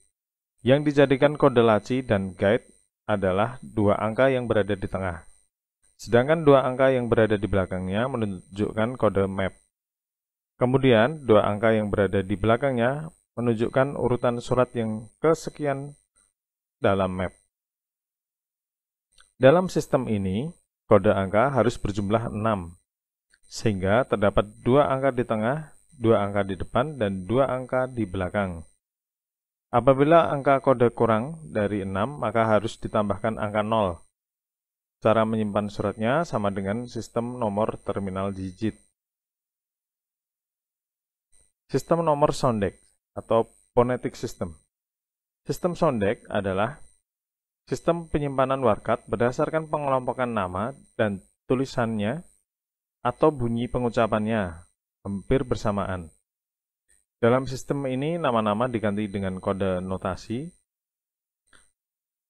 Yang dijadikan kode laci dan guide adalah 2 angka yang berada di tengah. Sedangkan 2 angka yang berada di belakangnya menunjukkan kode map. Kemudian 2 angka yang berada di belakangnya menunjukkan urutan surat yang kesekian dalam map. Dalam sistem ini, kode angka harus berjumlah 6, sehingga terdapat 2 angka di tengah, 2 angka di depan, dan 2 angka di belakang. Apabila angka kode kurang dari 6, maka harus ditambahkan angka 0. Cara menyimpan suratnya sama dengan sistem nomor terminal digit. Sistem nomor Sondex atau phonetic system. Sistem Sondex adalah sistem penyimpanan warkat berdasarkan pengelompokan nama dan tulisannya atau bunyi pengucapannya hampir bersamaan. Dalam sistem ini, nama-nama diganti dengan kode notasi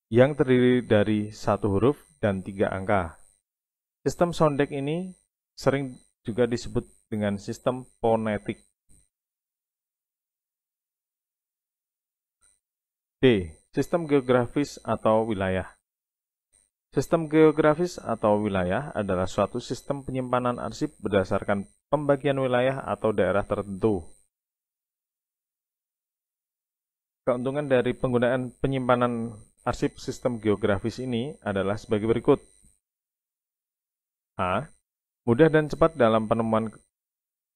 yang terdiri dari 1 huruf dan 3 angka. Sistem soundcheck ini sering juga disebut dengan sistem fonetik. D. Sistem geografis atau wilayah. Sistem geografis atau wilayah adalah suatu sistem penyimpanan arsip berdasarkan pembagian wilayah atau daerah tertentu. Keuntungan dari penggunaan penyimpanan arsip sistem geografis ini adalah sebagai berikut. A. Mudah dan cepat dalam penemuan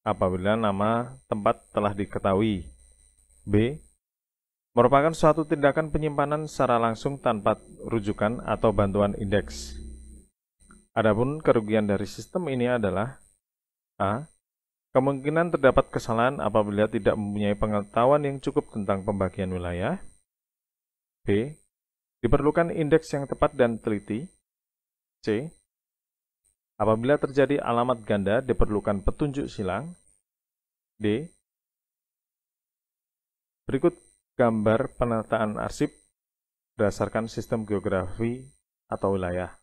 apabila nama tempat telah diketahui. B. Merupakan suatu tindakan penyimpanan secara langsung tanpa rujukan atau bantuan indeks. Adapun kerugian dari sistem ini adalah A. Kemungkinan terdapat kesalahan apabila tidak mempunyai pengetahuan yang cukup tentang pembagian wilayah. B. Diperlukan indeks yang tepat dan teliti. C. Apabila terjadi alamat ganda, diperlukan petunjuk silang. D. Berikut gambar penataan arsip berdasarkan sistem geografi atau wilayah.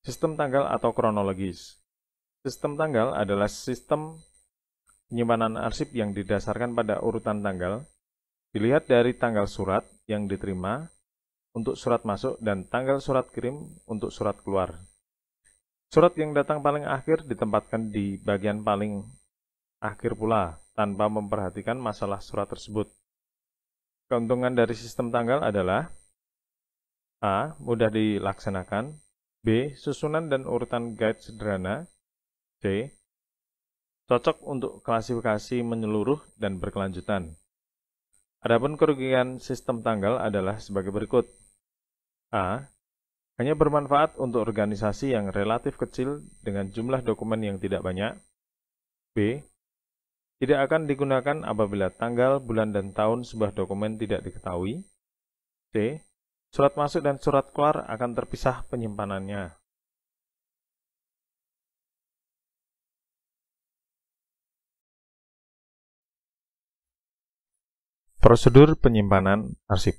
Sistem tanggal atau kronologis. Sistem tanggal adalah sistem penyimpanan arsip yang didasarkan pada urutan tanggal, dilihat dari tanggal surat yang diterima untuk surat masuk dan tanggal surat kirim untuk surat keluar. Surat yang datang paling akhir ditempatkan di bagian paling akhir pula, tanpa memperhatikan masalah surat tersebut. Keuntungan dari sistem tanggal adalah A. Mudah dilaksanakan. B. Susunan dan urutan guide sederhana. C. Cocok untuk klasifikasi menyeluruh dan berkelanjutan. Adapun kerugian sistem tanggal adalah sebagai berikut. A. Hanya bermanfaat untuk organisasi yang relatif kecil dengan jumlah dokumen yang tidak banyak. B. Tidak akan digunakan apabila tanggal, bulan, dan tahun sebuah dokumen tidak diketahui. C. Surat masuk dan surat keluar akan terpisah penyimpanannya. Prosedur penyimpanan arsip.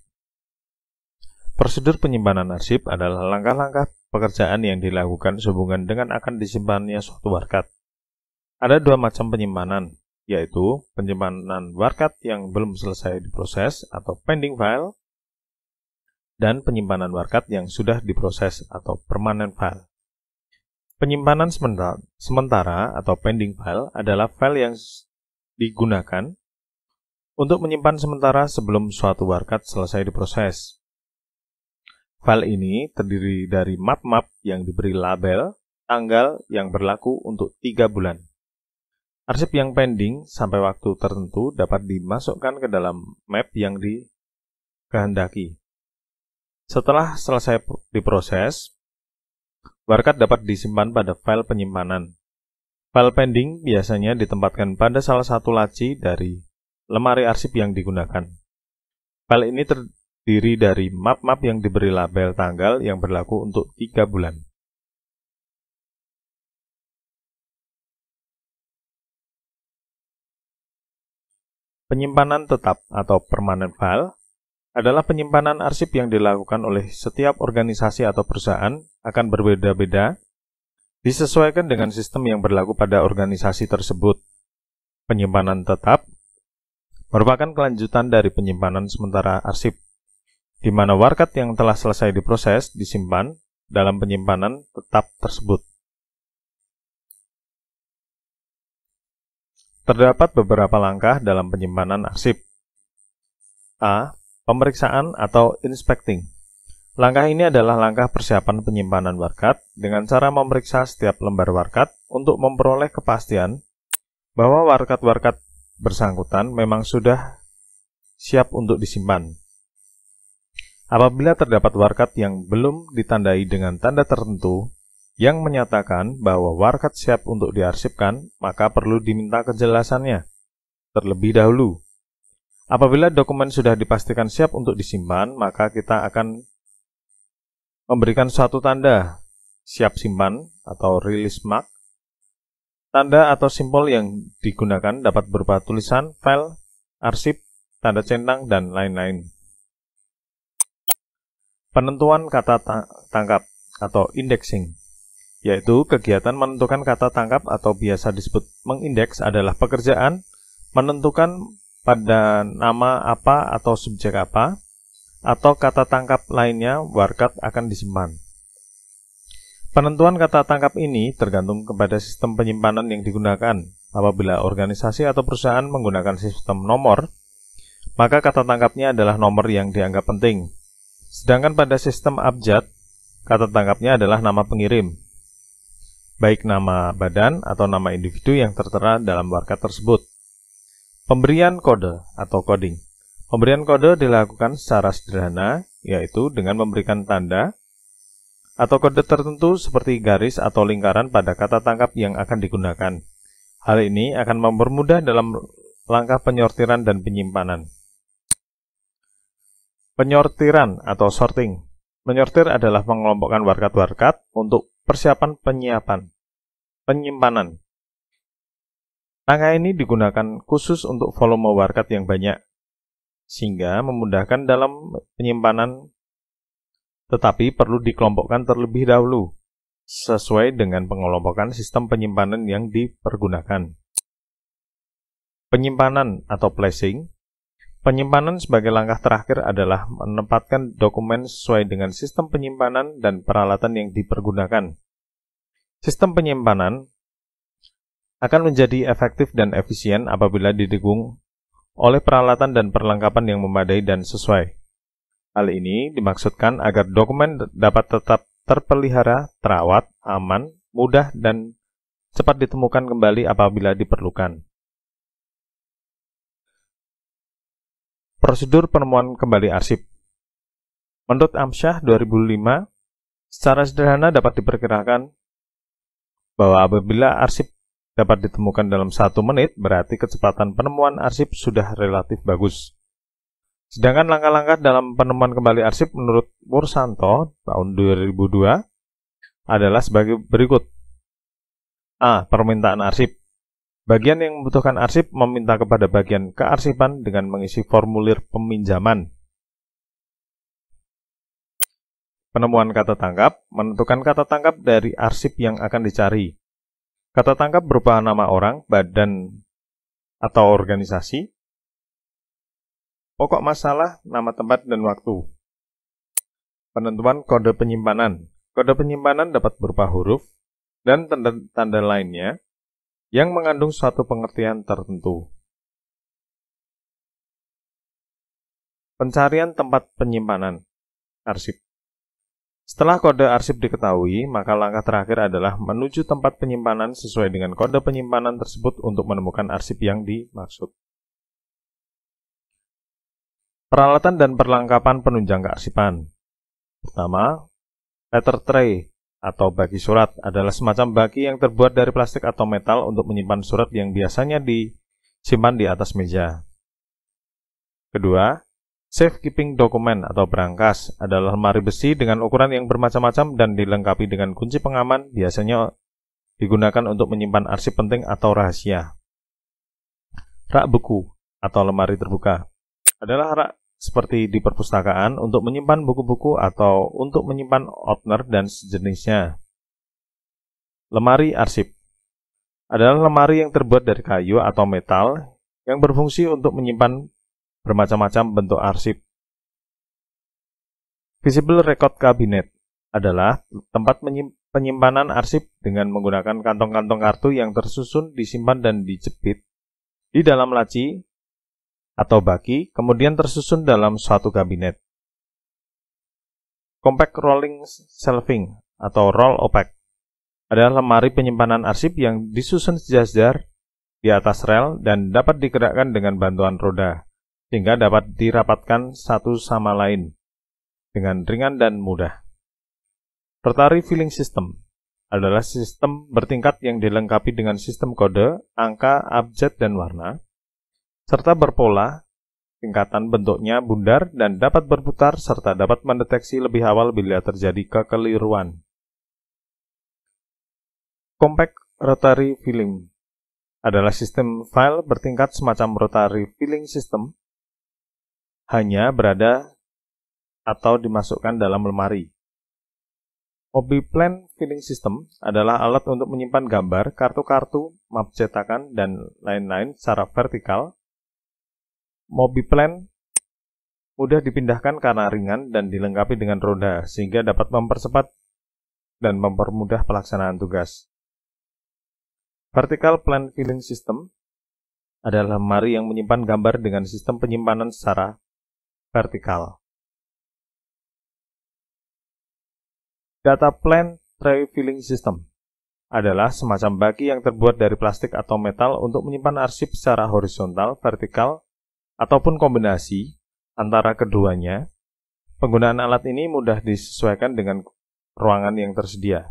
Prosedur penyimpanan arsip adalah langkah-langkah pekerjaan yang dilakukan sehubungan dengan akan disimpannya suatu warkat. Ada 2 macam penyimpanan, yaitu penyimpanan warkat yang belum selesai diproses atau pending file, dan penyimpanan warkat yang sudah diproses atau permanent file. Penyimpanan sementara atau pending file adalah file yang digunakan untuk menyimpan sementara sebelum suatu warkat selesai diproses. File ini terdiri dari map-map yang diberi label, tanggal yang berlaku untuk 3 bulan. Arsip yang pending sampai waktu tertentu dapat dimasukkan ke dalam map yang dikehendaki. Setelah selesai diproses, warkat dapat disimpan pada file penyimpanan. File pending biasanya ditempatkan pada salah satu laci dari lemari arsip yang digunakan. File ini terdiri dari map-map yang diberi label tanggal yang berlaku untuk 3 bulan. Penyimpanan tetap atau permanent file adalah penyimpanan arsip yang dilakukan oleh setiap organisasi atau perusahaan akan berbeda-beda, disesuaikan dengan sistem yang berlaku pada organisasi tersebut. Penyimpanan tetap merupakan kelanjutan dari penyimpanan sementara arsip, di mana warkat yang telah selesai diproses disimpan dalam penyimpanan tetap tersebut. Terdapat beberapa langkah dalam penyimpanan arsip. A. Pemeriksaan atau inspecting. Langkah ini adalah langkah persiapan penyimpanan warkat dengan cara memeriksa setiap lembar warkat untuk memperoleh kepastian bahwa warkat-warkat bersangkutan memang sudah siap untuk disimpan. Apabila terdapat warkat yang belum ditandai dengan tanda tertentu yang menyatakan bahwa warkat siap untuk diarsipkan, maka perlu diminta kejelasannya terlebih dahulu. Apabila dokumen sudah dipastikan siap untuk disimpan, maka kita akan memberikan suatu tanda siap simpan atau release mark. Tanda atau simbol yang digunakan dapat berupa tulisan, file, arsip, tanda centang, dan lain-lain. Penentuan kata tangkap atau indexing, yaitu kegiatan menentukan kata tangkap atau biasa disebut mengindeks adalah pekerjaan menentukan pada nama apa atau subjek apa atau kata tangkap lainnya warkat akan disimpan. Penentuan kata tangkap ini tergantung kepada sistem penyimpanan yang digunakan. Apabila organisasi atau perusahaan menggunakan sistem nomor, maka kata tangkapnya adalah nomor yang dianggap penting. Sedangkan pada sistem abjad, kata tangkapnya adalah nama pengirim, baik nama badan atau nama individu yang tertera dalam warkat tersebut. Pemberian kode atau coding. Pemberian kode dilakukan secara sederhana, yaitu dengan memberikan tanda atau kode tertentu seperti garis atau lingkaran pada kata tangkap yang akan digunakan. Hal ini akan mempermudah dalam langkah penyortiran dan penyimpanan. Penyortiran atau sorting. Menyortir adalah mengelompokkan warkat-warkat untuk persiapan penyimpanan. Langkah ini digunakan khusus untuk volume warkat yang banyak, sehingga memudahkan dalam penyimpanan, tetapi perlu dikelompokkan terlebih dahulu, sesuai dengan pengelompokan sistem penyimpanan yang dipergunakan. Penyimpanan atau placing. Penyimpanan sebagai langkah terakhir adalah menempatkan dokumen sesuai dengan sistem penyimpanan dan peralatan yang dipergunakan. Sistem penyimpanan akan menjadi efektif dan efisien apabila didukung oleh peralatan dan perlengkapan yang memadai dan sesuai. Hal ini dimaksudkan agar dokumen dapat tetap terpelihara, terawat, aman, mudah, dan cepat ditemukan kembali apabila diperlukan. Prosedur penemuan kembali arsip. Menurut Amsyah 2005, secara sederhana dapat diperkirakan bahwa apabila arsip dapat ditemukan dalam 1 menit, berarti kecepatan penemuan arsip sudah relatif bagus. Sedangkan langkah-langkah dalam penemuan kembali arsip menurut Mursanto tahun 2002 adalah sebagai berikut. A. Permintaan arsip. Bagian yang membutuhkan arsip meminta kepada bagian kearsipan dengan mengisi formulir peminjaman. Penemuan kata tangkap, menentukan kata tangkap dari arsip yang akan dicari. Kata tangkap berupa nama orang, badan, atau organisasi, pokok masalah, nama tempat, dan waktu. Penentuan kode penyimpanan. Kode penyimpanan dapat berupa huruf dan tanda-tanda lainnya yang mengandung suatu pengertian tertentu. Pencarian tempat penyimpanan arsip. Setelah kode arsip diketahui, maka langkah terakhir adalah menuju tempat penyimpanan sesuai dengan kode penyimpanan tersebut untuk menemukan arsip yang dimaksud. Peralatan dan perlengkapan penunjang kearsipan. Pertama, letter tray atau baki surat adalah semacam baki yang terbuat dari plastik atau metal untuk menyimpan surat yang biasanya disimpan di atas meja. Kedua, safekeeping dokumen atau brankas adalah lemari besi dengan ukuran yang bermacam-macam dan dilengkapi dengan kunci pengaman, biasanya digunakan untuk menyimpan arsip penting atau rahasia. Rak buku atau lemari terbuka adalah rak seperti di perpustakaan untuk menyimpan buku-buku atau untuk menyimpan outener dan sejenisnya. Lemari arsip adalah lemari yang terbuat dari kayu atau metal yang berfungsi untuk menyimpan bermacam-macam bentuk arsip. Visible Record Cabinet adalah tempat penyimpanan arsip dengan menggunakan kantong-kantong kartu yang tersusun, disimpan, dan dijepit di dalam laci atau baki, kemudian tersusun dalam suatu kabinet. Compact Rolling Shelving atau Roll Opaque adalah lemari penyimpanan arsip yang disusun sejajar di atas rel dan dapat digerakkan dengan bantuan roda, sehingga dapat dirapatkan satu sama lain dengan ringan dan mudah. Rotary Filling System adalah sistem bertingkat yang dilengkapi dengan sistem kode, angka, abjad, dan warna, serta berpola, tingkatan bentuknya bundar dan dapat berputar serta dapat mendeteksi lebih awal bila terjadi kekeliruan. Compact Rotary Filling adalah sistem file bertingkat semacam rotary filling system, hanya berada atau dimasukkan dalam lemari. MobiPlan Filling System adalah alat untuk menyimpan gambar, kartu-kartu, map cetakan, dan lain-lain secara vertikal. MobiPlan mudah dipindahkan karena ringan dan dilengkapi dengan roda, sehingga dapat mempercepat dan mempermudah pelaksanaan tugas. Vertical Plan Filling System adalah lemari yang menyimpan gambar dengan sistem penyimpanan secara vertikal. Data Plan Tray Filling System adalah semacam baki yang terbuat dari plastik atau metal untuk menyimpan arsip secara horizontal, vertikal, ataupun kombinasi antara keduanya. Penggunaan alat ini mudah disesuaikan dengan ruangan yang tersedia.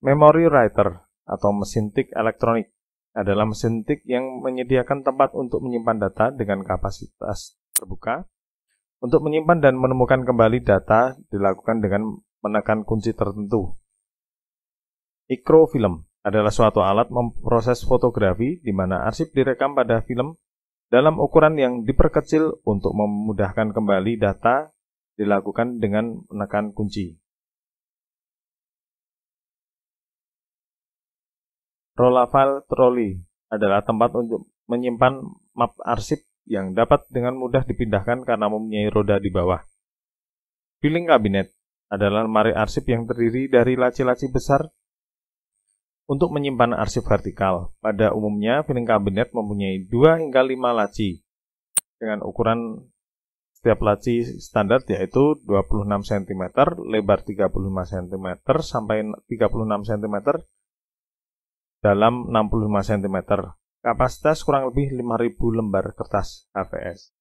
Memory Writer atau mesin tik elektronik adalah mesin tik yang menyediakan tempat untuk menyimpan data dengan kapasitas terbuka. Untuk menyimpan dan menemukan kembali data dilakukan dengan menekan kunci tertentu. Microfilm adalah suatu alat memproses fotografi di mana arsip direkam pada film dalam ukuran yang diperkecil. Untuk memudahkan kembali data dilakukan dengan menekan kunci. Rollafile Trolley adalah tempat untuk menyimpan map arsip yang dapat dengan mudah dipindahkan karena mempunyai roda di bawah. Filing Cabinet adalah lemari arsip yang terdiri dari laci-laci besar untuk menyimpan arsip vertikal. Pada umumnya, filing cabinet mempunyai 2 hingga 5 laci dengan ukuran setiap laci standar yaitu 26 cm, lebar 35 cm sampai 36 cm, dalam 65 cm. Kapasitas kurang lebih 5.000 lembar kertas HVS.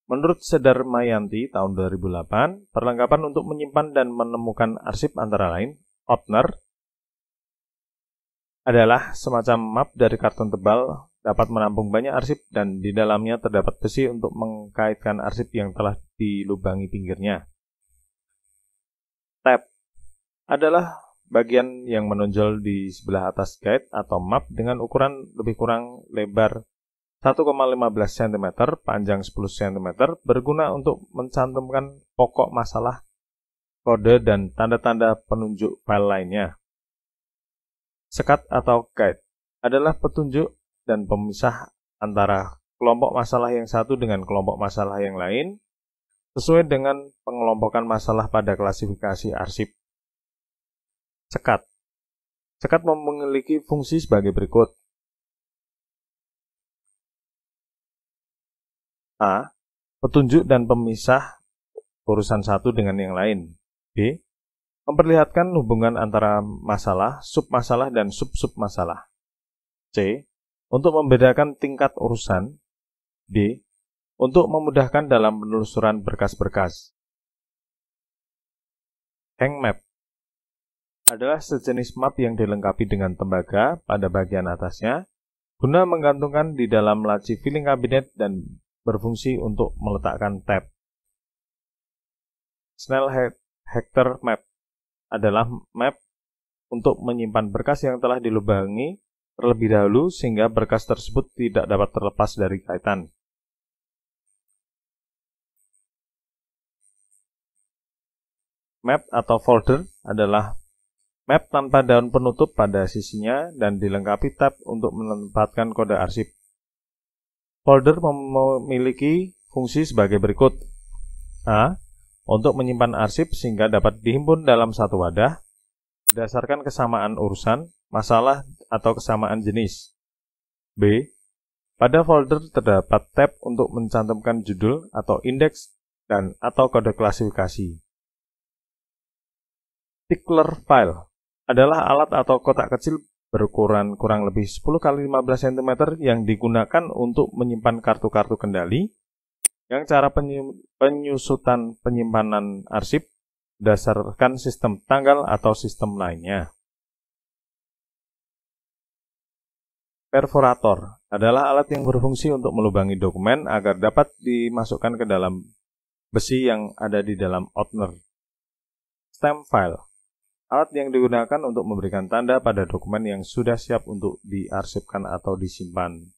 Menurut Sedarmayanti tahun 2008, perlengkapan untuk menyimpan dan menemukan arsip antara lain, Opener adalah semacam map dari karton tebal, dapat menampung banyak arsip dan di dalamnya terdapat besi untuk mengkaitkan arsip yang telah dilubangi pinggirnya. Tab adalah bagian yang menonjol di sebelah atas guide atau map dengan ukuran lebih kurang lebar 1,15 cm, panjang 10 cm, berguna untuk mencantumkan pokok masalah, kode, dan tanda-tanda penunjuk file lainnya. Sekat atau guide adalah petunjuk dan pemisah antara kelompok masalah yang satu dengan kelompok masalah yang lain, sesuai dengan pengelompokan masalah pada klasifikasi arsip. Sekat memiliki fungsi sebagai berikut. A. Petunjuk dan pemisah urusan satu dengan yang lain. B. Memperlihatkan hubungan antara masalah, submasalah, dan sub-submasalah. C. Untuk membedakan tingkat urusan. D. Untuk memudahkan dalam penelusuran berkas-berkas. Hang map adalah sejenis map yang dilengkapi dengan tembaga pada bagian atasnya, guna menggantungkan di dalam laci filing cabinet dan berfungsi untuk meletakkan tab. Snell-Hector map adalah map untuk menyimpan berkas yang telah dilubangi terlebih dahulu sehingga berkas tersebut tidak dapat terlepas dari kaitan. Map atau folder adalah map tanpa daun penutup pada sisinya dan dilengkapi tab untuk menempatkan kode arsip. Folder memiliki fungsi sebagai berikut. A. Untuk menyimpan arsip sehingga dapat dihimpun dalam satu wadah berdasarkan kesamaan urusan, masalah, atau kesamaan jenis. B. Pada folder terdapat tab untuk mencantumkan judul atau indeks dan atau kode klasifikasi. Tickler file adalah alat atau kotak kecil berukuran kurang lebih 10 x 15 cm yang digunakan untuk menyimpan kartu-kartu kendali yang cara penyusutan penyimpanan arsip berdasarkan sistem tanggal atau sistem lainnya. Perforator adalah alat yang berfungsi untuk melubangi dokumen agar dapat dimasukkan ke dalam besi yang ada di dalam Ordner. Stamp file, alat yang digunakan untuk memberikan tanda pada dokumen yang sudah siap untuk diarsipkan atau disimpan.